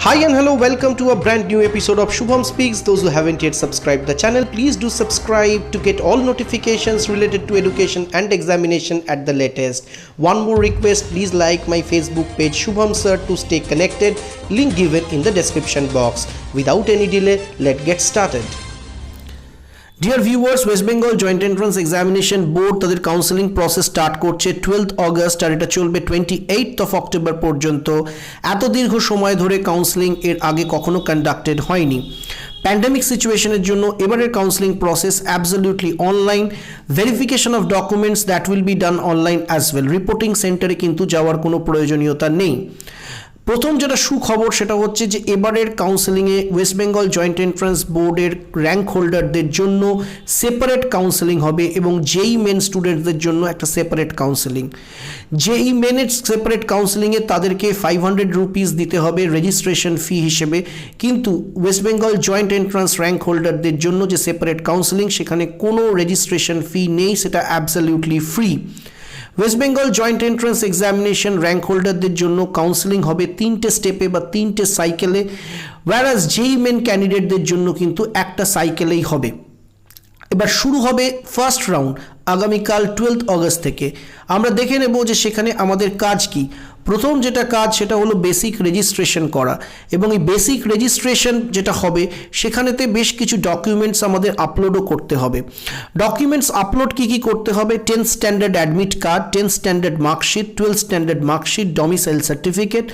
Hi and hello, welcome to a brand new episode of Subham Speaks. Those who haven't yet subscribed the channel, please do subscribe to get all notifications related to education and examination at the latest. One more request, please like my Facebook page Subham Sir to stay connected. Link given in the description box. Without any delay, let's get started. Dear viewers, Westbengal Joint Entrance Examination Board তাদের counselling process start করছে 12th August আর এটা চলবে 28th of October পর্যন্ত। এত দীর্ঘ সময় ধরে counselling এর আগে কখনো কন্ডাক্টেড হয়নি। প্যান্ডেমিক সিচুয়েশনের জন্য এবারের counselling process absolutely online. Verification of documents that will be done online as well. Reporting সেন্টারে কিন্তু যাওয়ার কোনো প্রয়োজনীয়তা নেই। প্রথম যেটা সুখবর সেটা হচ্ছে যে এবারের কাউন্সেলিংয়ে ওয়েস্ট বেঙ্গল জয়েন্ট এন্ট্রান্স বোর্ডের র্যাঙ্ক হোল্ডারদের জন্য সেপারেট কাউন্সেলিং হবে এবং জেই মেন স্টুডেন্টসদের জন্য একটা সেপারেট কাউন্সেলিং। জেই মেনের সেপারেট কাউন্সেলিংয়ে তাদেরকে 500 রুপিস দিতে হবে রেজিস্ট্রেশন ফি হিসেবে, কিন্তু West Bengal joint entrance rank হোল্ডারদের জন্য যে সেপারেট কাউন্সেলিং সেখানে কোনো রেজিস্ট্রেশন ফি নেই, সেটা absolutely free. West Bengal joint entrance examination rank হোল্ডারদের জন্য কাউন্সেলিং হবে 3টে স্টেপে বা 3টে সাইকেলে, ওয়্যারাজ জেই মেন ক্যান্ডিডেটদের জন্য কিন্তু একটা সাইকেলেই হবে। এবার শুরু হবে ফার্স্ট রাউন্ড আগামীকাল 12th অগস্ট থেকে। আমরা দেখে নেব যে সেখানে আমাদের কাজ কি। প্রথম যেটা কাজ সেটা হলো বেসিক রেজিস্ট্রেশন করা, এবং এই বেসিক রেজিস্ট্রেশন যেটা হবে সেখানেতে বেশ কিছু ডকুমেন্টস আমাদের আপলোডও করতে হবে। ডকুমেন্টস আপলোড কি কি করতে হবে? 10th standard admit card, 10th standard marksheet, 12th standard marksheet, domicile certificate,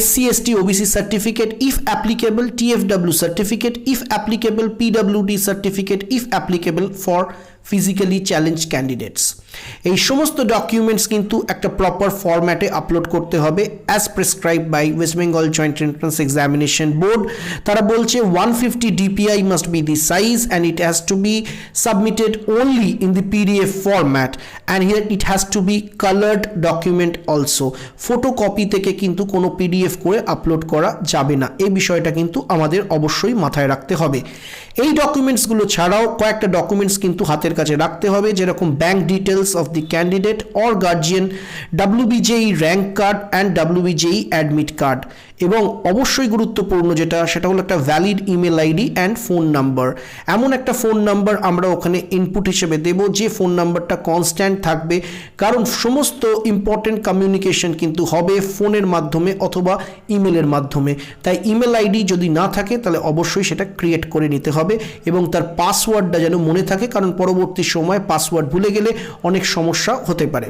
SC/ST OBC certificate if applicable, TFW certificate if applicable, PWD certificate if applicable for physically challenged candidates। এই সমস্ত documents কিন্তু একটা proper ফরম্যাটে upload করতে হবে as prescribe by West Bengal joint entrance examination board. তারা বলছে 150 DPI must be the size and it has to be submitted only in the PDF format and here it has to be colored document also। Photocopy থেকে কিন্তু কোনো PDF করে upload করা যাবে না, এই বিষয়টা কিন্তু আমাদের অবশ্যই মাথায় রাখতে হবে। এই ডকুমেন্টসগুলো ছাড়াও কয়েকটা ডকুমেন্টস কিন্তু হাতের কাছে রাখতে হবে, যেরকম bank details of the candidate or guardian, WBJE rank card and WBJE admit card, এবং অবশ্যই গুরুত্বপূর্ণ সেটা হলো একটা valid email ID and phone number. এমন একটা ফোন নাম্বার আমরা ওখানে ইনপুট হিসেবে দেব যে ফোন নাম্বারটা কনস্ট্যান্ট থাকবে, কারণ সমস্ত ইম্পর্টেন্ট কমিউনিকেশন কিন্তু হবে ফোনের মাধ্যমে অথবা ইমেলের মাধ্যমে। তাই ইমেল আইডি যদি না থাকে তাহলে অবশ্যই সেটা ক্রিয়েট করে নিতে হবে এবং তার পাসওয়ার্ডটা যেন মনে থাকে, কারণ পরবর্তী সময় পাসওয়ার্ড ভুলে গেলে অনেক সমস্যা হতে পারে।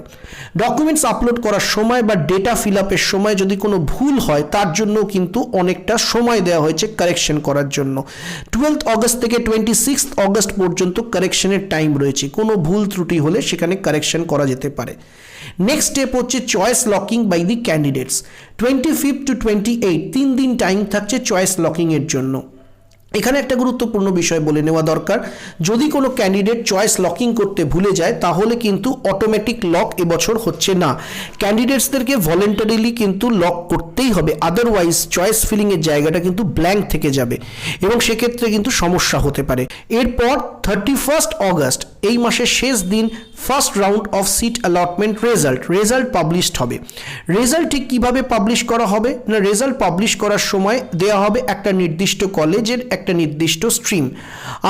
ডকুমেন্টস আপলোড করার সময় বা ডেটা ফিল আপের সময় যদি কোনো ভুল হয় তার জন্য কিন্তু অনেকটা সময় দেওয়া হয়েছে কারেকশন করার জন্য। 12th অগস্ট থেকে 26th অগস্ট পর্যন্ত কারেকশনের টাইম রয়েছে। কোনো ভুল ত্রুটি হলে সেখানে কারেকশন করা যেতে পারে। নেক্সট স্টেপ হচ্ছে choice locking by the candidates. 25 to 28 3 দিন টাইম থাকছে চয়েস লকিং এর জন্য। এখানে একটা গুরুত্বপূর্ণ বিষয় বলে নেওয়া দরকার, যদি কোনো ক্যান্ডিডেট চয়েস লকিং করতে ভুলে যায় তাহলে কিন্তু অটোমেটিক লক এবছর হচ্ছে না। ক্যান্ডিডেটসদেরকে ভলেন্টারিলি কিন্তু লক করতেই হবে, আদারওয়াইজ চয়েস ফিলিংয়ের জায়গাটা কিন্তু ব্ল্যাঙ্ক থেকে যাবে এবং সেক্ষেত্রে কিন্তু সমস্যা হতে পারে। এরপর 31st অগস্ট এই মাসের শেষ দিন first round of seat allotment result published হবে। রেজাল্ট ঠিক কীভাবে পাবলিশ করা হবে না, রেজাল্ট পাবলিশ করার সময় দেওয়া হবে একটা নির্দিষ্ট কলেজের একটা নির্দিষ্ট স্ট্রিম।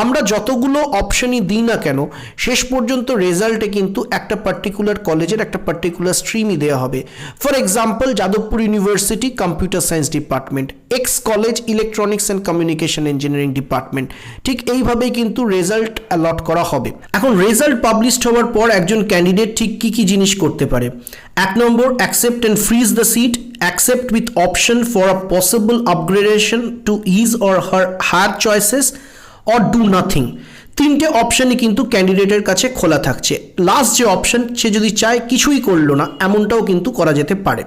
আমরা যতগুলো অপশনই দিই না কেন শেষ পর্যন্ত রেজাল্টে কিন্তু একটা পার্টিকুলার কলেজের একটা পার্টিকুলার স্ট্রিমই দেওয়া হবে। For example Jadavpur university computer science department, x college electronics and communication engineering department, ঠিক এইভাবেই কিন্তু রেজাল্ট অ্যালট করা হবে। এখন রেজাল্ট পাবলিশড হওয়ার পর একজন ক্যান্ডিডেট ঠিক কী কী জিনিস করতে পারে? 1 নম্বর, accept and freeze the seat, accept with option for a possible upgradation to his or her higher choices or do nothing। 3টে অপশনই কিন্তু ক্যান্ডিডেটের কাছে খোলা থাকছে। লাস্ট যে অপশন, সে যদি চায় কিছুই করলো না, এমনটাও কিন্তু করা যেতে পারে।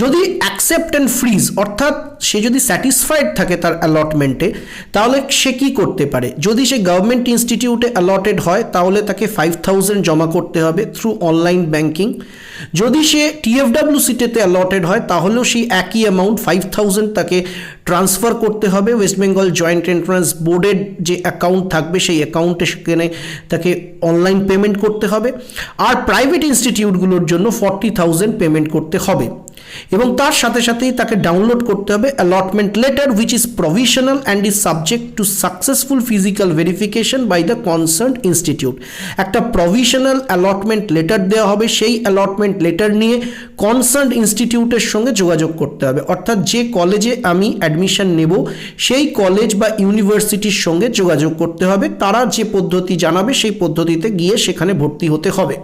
যদি অ্যাকসেপ্ট অ্যান্ড ফ্রিজ অর্থাৎ সে যদি স্যাটিসফাইড থাকে তার অ্যালটমেন্টে, তাহলে সে কি করতে পারে? যদি সে গভর্নমেন্ট ইনস্টিটিউটে অ্যালটেড হয় তাহলে তাকে 5000 জমা করতে হবে থ্রু অনলাইন ব্যাংকিং। যদি সে TFW সিটেতে অ্যালটেড হয় তাহলেও সেই একই অ্যামাউন্ট 5000 তাকে ট্রান্সফার করতে হবে ওয়েস্ট বেঙ্গল জয়েন্ট এন্ট্রান্স বোর্ডের যে অ্যাকাউন্ট থাকবে সেই অ্যাকাউন্টে সেখানে তাকে অনলাইন পেমেন্ট করতে হবে। আর প্রাইভেট ইনস্টিটিউটগুলোর জন্য 40,000 পেমেন্ট করতে হবে। এবং তার সাথে সাথেই তাকে ডাউনলোড করতে হবে allotment letter which is provisional and is subject to successful physical verification by the concerned institute. একটা প্রভিশনাল অ্যালটমেন্ট লেটার দেওয়া হবে, সেই অ্যালটমেন্ট লেটার নিয়ে কনসার্নড ইনস্টিটিউটের সঙ্গে যোগাযোগ করতে হবে, অর্থাৎ যে কলেজে আমি অ্যাডমিশন নেব সেই কলেজ বা ইউনিভার্সিটির সঙ্গে যোগাযোগ করতে হবে, তারা যে পদ্ধতি জানাবে সেই পদ্ধতিতে গিয়ে সেখানে ভর্তি হতে হবে।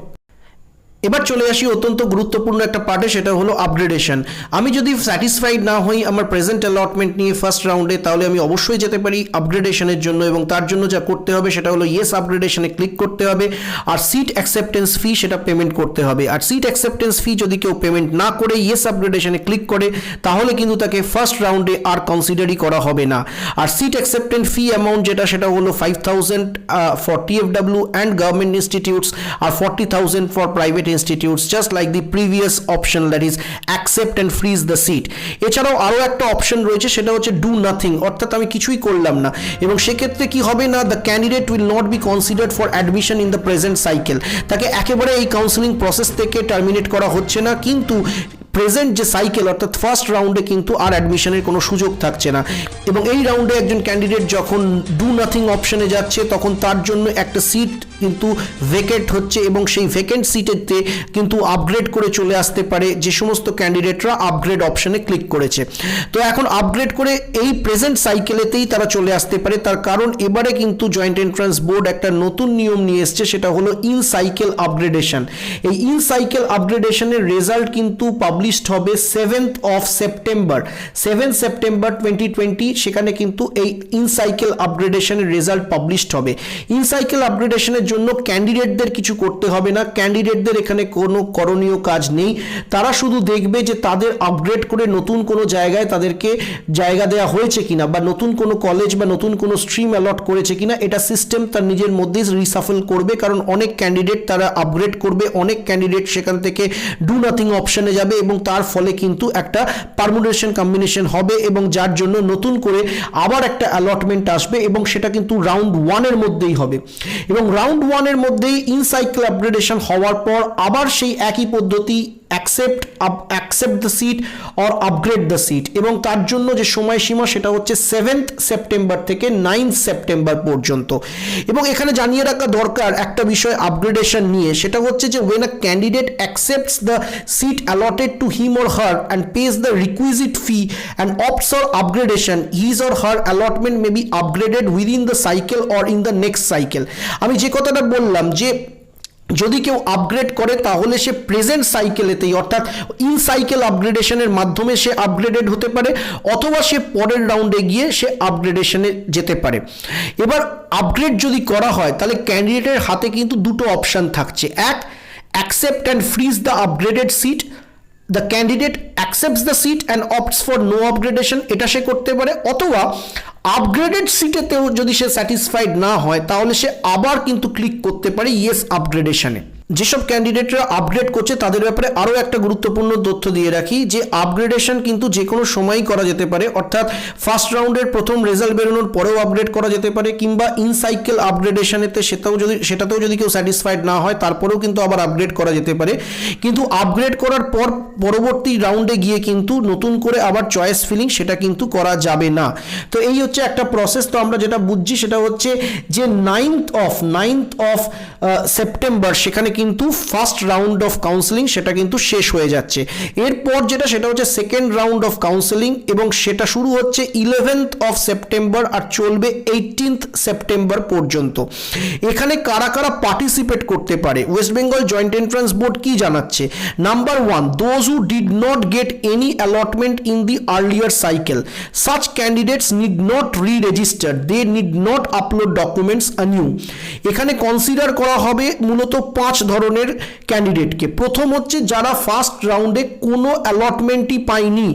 এবার চলে আসি অত্যন্ত গুরুত্বপূর্ণ একটা পার্টে, সেটা হলো আপগ্রেডেশন। আমি যদি স্যাটিসফাইড না হই আমার প্রেজেন্ট অ্যালটমেন্ট নিয়ে ফার্স্ট রাউন্ডে, তাহলে আমি অবশ্যই যেতে পারি আপগ্রেডেশনের জন্য, এবং তার জন্য যা করতে হবে সেটা হলো ইয়েস আপগ্রেডেশনে ক্লিক করতে হবে, আর সিট অ্যাকসেপ্টেন্স ফি সেটা পেমেন্ট করতে হবে। আর সিট অ্যাকসেপ্টেন্স ফি যদি কেউ পেমেন্ট না করে ইয়েস আপগ্রেডেশনে ক্লিক করে, তাহলে কিন্তু তাকে ফার্স্ট রাউন্ডে আর কনসিডারই করা হবে না। আর সিট অ্যাকসেপ্টেন্স ফি অ্যামাউন্ট যেটা, সেটা হলো 5,000 for TFW and government institutes, আর 40,000 for private institutes, just like the previous option, that is accept and freeze the seat। এছাড়াও আরও একটা অপশন রয়েছে, সেটা হচ্ছে ডু নাথিং, অর্থাৎ আমি কিছুই করলাম না, এবং সেক্ষেত্রে কি হবে না, the candidate will not be considered for admission in the present cycle. তাকে একেবারে এই কাউন্সেলিং প্রসেস থেকে টার্মিনেট করা হচ্ছে না, কিন্তু প্রেজেন্ট যে সাইকেল অর্থাৎ ফার্স্ট রাউন্ডে কিন্তু আর অ্যাডমিশনের কোনো সুযোগ থাকছে না। এবং এই রাউন্ডে একজন ক্যান্ডিডেট যখন ডু নাথিং অপশনে যাচ্ছে, তখন তার জন্য একটা সিট কিন্তু ভেকেন্ট হচ্ছে, এবং সেই ভেকেন্ট সিটেতে কিন্তু আপগ্রেড করে চলে আসতে পারে যে সমস্ত ক্যান্ডিডেটরা আপগ্রেড অপশনে ক্লিক করেছে। তো এখন আপগ্রেড করে এই প্রেজেন্ট সাইকেলেতেই তারা চলে আসতে পারে, তার কারণ এবারে কিন্তু জয়েন্ট এন্ট্রান্স বোর্ড একটা নতুন নিয়ম নিয়ে এসছে, সেটা হলো ইন সাইকেল আপগ্রেডেশন। এই ইন সাইকেল আপগ্রেডেশনের রেজাল্ট কিন্তু পাবলিশড হবে 7th of September, 7 সেপ্টেম্বর 2020, সেখানে কিন্তু এই ইন সাইকেল আপগ্রেডেশনের রেজাল্ট পাবলিশড হবে। ইন সাইকেল আপগ্রেডেশনের জন্য ক্যান্ডিডেটদের কিছু করতে হবে না, ক্যান্ডিডেটদের এখানে কোনো করণীয় কাজ নেই, তারা শুধু দেখবে যে তাদের আপগ্রেড করে নতুন কোনো জায়গায় তাদেরকে জায়গা দেওয়া হয়েছে কিনা, বা নতুন কোনো কলেজ বা নতুন কোনো স্ট্রিম অ্যালট করেছে কিনা, এটা সিস্টেম তার নিজের মধ্যেই রিসাফল করবে, কারণ অনেক ক্যান্ডিডেট তারা আপগ্রেড করবে, অনেক ক্যান্ডিডেট সেখান থেকে ডু নাথিং অপশনে যাবে, এবং তার ফলে কিন্তু একটা পারমুটেশন কম্বিনেশন হবে, এবং যার জন্য নতুন করে আবার একটা অ্যালটমেন্ট আসবে, এবং সেটা কিন্তু রাউন্ড 1 এর মধ্যেই হবে। এবং রাউন্ড 1 এর মধ্যেই ইন সাইকেল আপগ্রেডেশন হওয়ার পর আবার সেই একই পদ্ধতি accept the seat or upgrade the seat, এবং তার জন্য যে সময়সীমা সেটা হচ্ছে 7th সেপ্টেম্বর থেকে 9th সেপ্টেম্বর পর্যন্ত। এবং এখানে জানিয়ে রাখা দরকার একটা বিষয় আপগ্রেডেশন নিয়ে, সেটা হচ্ছে যে when a candidate accepts the seat allotted to him or her and pays the requisite fee and opts for upgradation, his or her allotment may be upgraded within the cycle or in the next cycle। আমি যে কথাটা বললাম যে যদি কেউ upgrade করে তাহলে সে present সাইকেলেতেই অর্থাৎ ইন সাইকেল আপগ্রেডেশনের মাধ্যমে সে আপগ্রেডেড হতে পারে, অথবা সে পরের রাউন্ডে গিয়ে সে আপগ্রেডেশনে যেতে পারে। এবার আপগ্রেড যদি করা হয় তাহলে ক্যান্ডিডেটের হাতে কিন্তু দুটো অপশান থাকছে, এক accept and freeze the upgraded seat, the candidate accepts the seat and opts for no upgradation, এটা সে করতে পারে, অথবা আপগ্রেডেড সিটেতেও যদি সে স্যাটিসফাইড না হয় তাহলে সে আবার কিন্তু ক্লিক করতে পারে ইয়েস আপগ্রেডেশনে। যেসব ক্যান্ডিডেটরা আপগ্রেড করছে তাদের ব্যাপারে আরও একটা গুরুত্বপূর্ণ তথ্য দিয়ে রাখি যে আপগ্রেডেশন কিন্তু যে কোনো সময়ই করা যেতে পারে, অর্থাৎ ফার্স্ট রাউন্ডের প্রথম রেজাল্ট বেরোনোর পরেও আপগ্রেড করা যেতে পারে, কিংবা ইন সাইকেল আপগ্রেডেশনেতে সেটাতেও যদি কেউ স্যাটিসফাইড না হয় তারপরেও কিন্তু আবার আপগ্রেড করা যেতে পারে। কিন্তু আপগ্রেড করার পর পরবর্তী রাউন্ডে গিয়ে কিন্তু নতুন করে আবার চয়েস ফিলিং সেটা কিন্তু করা যাবে না। তো এই হচ্ছে একটা প্রসেস। তো আমরা যেটা বুঝছি সেটা হচ্ছে যে 9th of সেপ্টেম্বর সেখানে কিন্তু ফার্স্ট রাউন্ড অফ কাউন্সেলিং সেটা কিন্তু শেষ হয়ে যাচ্ছে। এরপর সেটা হচ্ছে সেকেন্ড রাউন্ড অফ কাউন্সেলিং, এবং সেটা শুরু হচ্ছে 11th of সেপ্টেম্বর আর চলবে 18th সেপ্টেম্বর পর্যন্ত। এখানে কারা কারা পার্টিসিপেট করতে পারে, West Bengal joint entrance board কি জানাচ্ছে? Number 1, those who did not get any allotment in the earlier cycle, such candidates need not re-register, they need not upload documents anew। এখানে কনসিডার করা হবে মূলত 5 ধরনের ক্যান্ডিডেটকে। প্রথম হচ্ছে যারা ফার্স্ট রাউন্ডে কোনো অ্যালটমেন্টই পায়নি,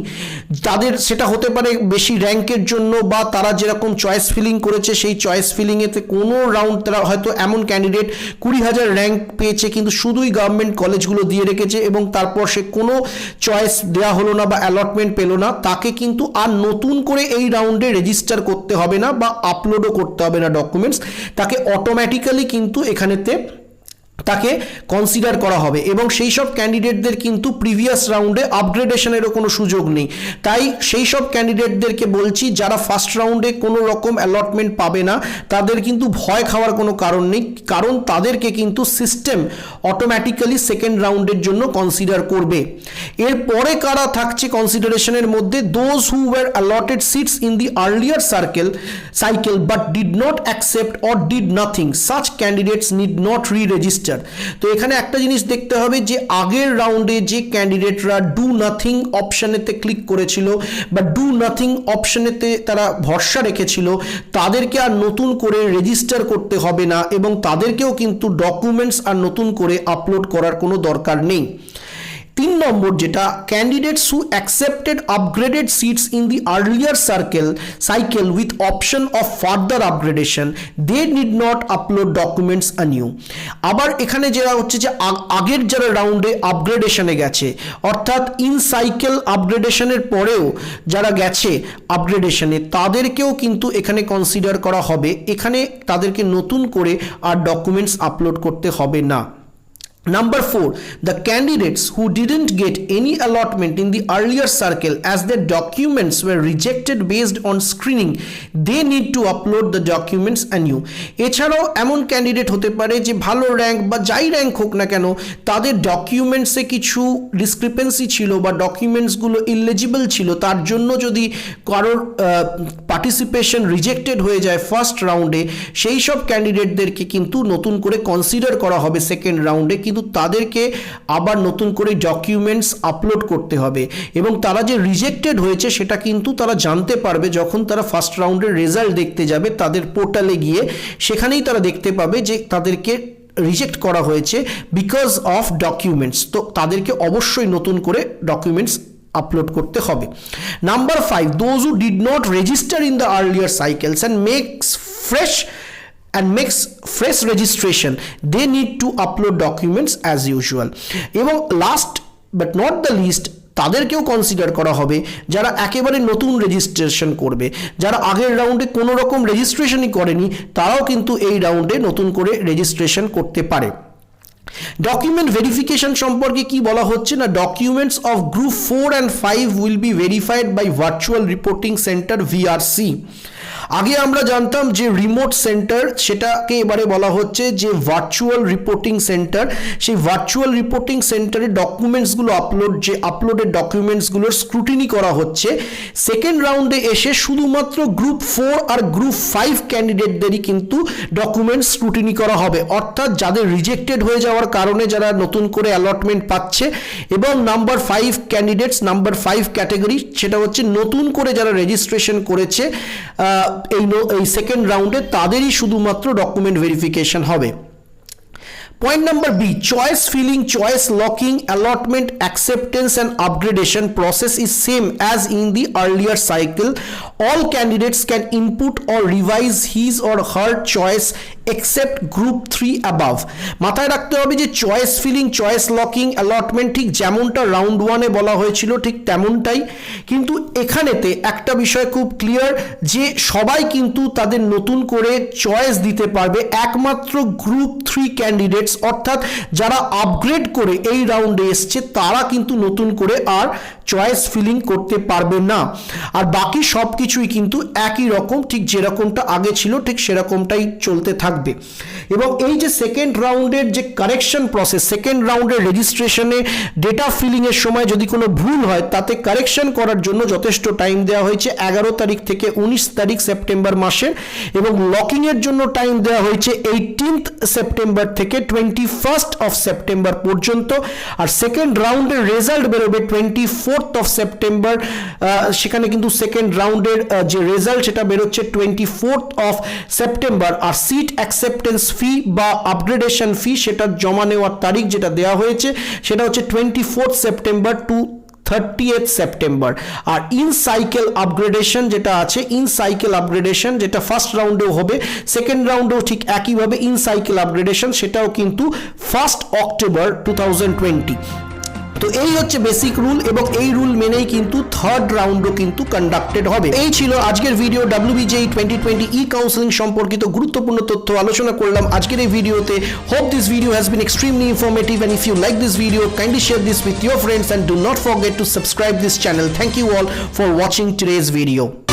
তাদের সেটা হতে পারে বেশি র্যাঙ্কের জন্য, বা তারা যেরকম চয়েস ফিলিং করেছে সেই চয়েস ফিলিংয়েতে কোনো রাউন্ড, তারা হয়তো এমন ক্যান্ডিডেট 20,000 র্যাঙ্ক পেয়েছে কিন্তু শুধুই গভর্নমেন্ট কলেজগুলো দিয়ে রেখেছে, এবং তারপর সে কোনো চয়েস দেওয়া হলো না বা অ্যালটমেন্ট পেলো না, তাকে কিন্তু আর নতুন করে এই রাউন্ডে রেজিস্টার করতে হবে না বা আপলোডও করতে হবে না ডকুমেন্টস, তাকে অটোমেটিক্যালি কিন্তু এখানেতে তাকে কনসিডার করা হবে এবং সেই সব ক্যান্ডিডেটদের কিন্তু প্রিভিয়াস রাউন্ডে আপগ্রেডেশনেরও কোনো সুযোগ নেই। তাই সেই সব ক্যান্ডিডেটদেরকে বলছি যারা ফার্স্ট রাউন্ডে কোনো রকম অ্যালটমেন্ট পাবে না তাদের কিন্তু ভয় খাওয়ার কোনো কারণ নেই, কারণ তাদেরকে কিন্তু সিস্টেম অটোমেটিক্যালি সেকেন্ড রাউন্ডের জন্য কনসিডার করবে। এরপরে কারা থাকছে কনসিডারেশনের মধ্যে? Those who were allotted seats in the earlier cycle but did not accept or did nothing, such candidates need not re-register। তো এখানে একটা জিনিস দেখতে হবে যে আগের রাউন্ডে যে ক্যান্ডিডেটরা ডু নাথিং অপশনেতে ক্লিক করেছিল বা ডু নাথিং অপশনেতে তারা ভরসা রেখেছিল তাদেরকে আর নতুন করে রেজিস্টার করতে হবে না এবং তাদেরকেও কিন্তু ডকুমেন্টস আর নতুন করে আপলোড করার কোনো দরকার নেই। 3 নম্বর যেটা, candidates who accepted upgraded seats in the earlier cycle with option of further upgradation they need not upload documents anew. আবার এখানে যেটা হচ্ছে যে আগের যারা রাউন্ডে আপগ্রেডেশনে গেছে অর্থাৎ ইন সাইকেল আপগ্রেডেশনের পরেও যারা গেছে আপগ্রেডেশনে তাদেরকেও কিন্তু এখানে কনসিডার করা হবে, এখানে তাদেরকে নতুন করে আর ডকুমেন্টস আপলোড করতে হবে না। Number 4, the candidates who didn't get any allotment in the earlier circle as their documents were rejected based on screening, they need to upload the documents anew। এছাড়াও এমন ক্যান্ডিডেট হতে পারে যে ভালো র্যাঙ্ক বা যাই র্যাঙ্ক হোক না কেন তাদের ডকুমেন্টসে কিছু ডিসক্রিপেন্সি ছিল বা ডকুমেন্টসগুলো ইলিজিবল ছিল, তার জন্য যদি কারোর পার্টিসিপেশন রিজেক্টেড হয়ে যায় ফার্স্ট রাউন্ডে সেই সব ক্যান্ডিডেটদেরকে কিন্তু নতুন করে কনসিডার করা হবে সেকেন্ড রাউন্ডে, কিন্তু তাদেরকে আবার নতুন করে ডকুমেন্টস আপলোড করতে হবে এবং তারা যে রিজেক্টেড হয়েছে সেটা কিন্তু তারা জানতে পারবে যখন তারা ফার্স্ট রাউন্ডের রেজাল্ট দেখতে যাবে তাদের পোর্টালে গিয়ে, সেখানেই তারা দেখতে পাবে যে তাদেরকে রিজেক্ট করা হয়েছে বিকজ অফ ডকুমেন্টস। তো তাদেরকে অবশ্যই নতুন করে ডকুমেন্টস আপলোড করতে হবে। Number 5, those who did not register in the earlier cycles and makes fresh registration, they need to upload documents as usual। এবং last but not the least তাদেরকেও consider করা হবে যারা একেবারে নতুন রেজিস্ট্রেশন করবে, যারা আগের রাউন্ডে কোনো রকম রেজিস্ট্রেশনই করেনি তারাও কিন্তু এই রাউন্ডে নতুন করে রেজিস্ট্রেশন করতে পারে। ডকুমেন্ট ভেরিফিকেশন সম্পর্কে কি বলা হচ্ছে না, documents of group 4 and 5 will be verified by virtual reporting centre VRC। আগে আমরা জানতাম যে রিমোট সেন্টার, সেটাকে এবারে বলা হচ্ছে যে ভার্চুয়াল রিপোর্টিং সেন্টার। সেই ভার্চুয়াল রিপোর্টিং সেন্টারে ডকুমেন্টসগুলো আপলোডেড ডকুমেন্টসগুলোর স্ক্রুটিনি করা হচ্ছে। সেকেন্ড রাউন্ডে এসে শুধুমাত্র গ্রুপ 4 আর গ্রুপ 5 ক্যান্ডিডেটদেরই কিন্তু ডকুমেন্টস স্ক্রুটিনি করা হবে, অর্থাৎ যাদের রিজেক্টেড হয়ে যাওয়ার কারণে যারা নতুন করে অ্যালটমেন্ট পাচ্ছে, এবং নাম্বার 5 ক্যান্ডিডেটস, নাম্বার 5 ক্যাটাগরি সেটা হচ্ছে নতুন করে যারা রেজিস্ট্রেশন করেছে এই সেকেন্ড রাউন্ডে তাদেরই শুধুমাত্র ডকুমেন্ট ভেরিফিকেশন হবে। Point number B, choice filling, choice locking, allotment, acceptance and upgradation process is same as in the earlier cycle. All candidates can input or revise his or her choice except group 3 above। মাথায় রাখতে হবে যে choice filling, choice locking, allotment ঠিক যেমনটা round 1-এ বলা হয়েছিল ঠিক তেমনটাই, কিন্তু এখানেতে একটা বিষয় খুব ক্লিয়ার যে সবাই কিন্তু তাদের নতুন করে চয়েস দিতে পারবে, একমাত্র গ্রুপ 3 ক্যান্ডিডেটস অর্থাৎ যারা আপগ্রেড করে এই রাউন্ডে এসছে তারা কিন্তু নতুন করে আর চয়েস ফিলিং করতে পারবে না, আর বাকি সব কিছুই কিন্তু একই রকম, ঠিক যেরকমটা আগে ছিল ঠিক সেরকমটাই চলতে থাকবে। এবং এই যে সেকেন্ড রাউন্ডের যে কারেকশন প্রসেস, সেকেন্ড রাউন্ডের রেজিস্ট্রেশনে ডেটা ফিলিংয়ের সময় যদি কোনো ভুল হয় তাতে কারেকশন করার জন্য যথেষ্ট টাইম দেওয়া হয়েছে 11 তারিখ থেকে 19 তারিখ সেপ্টেম্বর মাসের, এবং লকিংয়ের জন্য টাইম দেওয়া হয়েছে 18th সেপ্টেম্বর থেকে 21st অফ সেপ্টেম্বর পর্যন্ত, আর সেকেন্ড রাউন্ডের রেজাল্ট বেরোবে 24th অফ সেপ্টেম্বর। সেখানে কিন্তু সেকেন্ড রাউন্ডের যে রেজাল্ট সেটা বেরোচ্ছে 24th অফ সেপ্টেম্বর, আর সিট অ্যাকসেপ্টেন্স ফি বা আপগ্রেডেশন ফি সেটা জমা নেওয়ার তারিখ যেটা দেওয়া হয়েছে সেটা হচ্ছে 24th September to 30th September. আর ইন সাইকেল আপগ্রেডেশন যেটা আছে, ইন সাইকেল আপগ্রেডেশন যেটা ফার্স্ট রাউন্ডেও হবে সেকেন্ড রাউন্ডেও ঠিক একইভাবে ইন সাইকেল আপগ্রেডেশন, সেটাও কিন্তু 1st অক্টোবর 2020। তো এই হচ্ছে বেসিক রুল এবং এই রুল মেনেই কিন্তু থার্ড রাউন্ডও কিন্তু কন্ডাক্টেড হবে। এই ছিল আজকের ভিডিও WBJE 2020 কাউন্সেলিং সম্পর্কিত গুরুত্বপূর্ণ তথ্য আলোচনা করলাম আজকের এই ভিডিওতে। Hope this video has been extremely informative and if you like this video kindly share this with your friends and do not forget to subscribe this channel. Thank you all for watching today's video.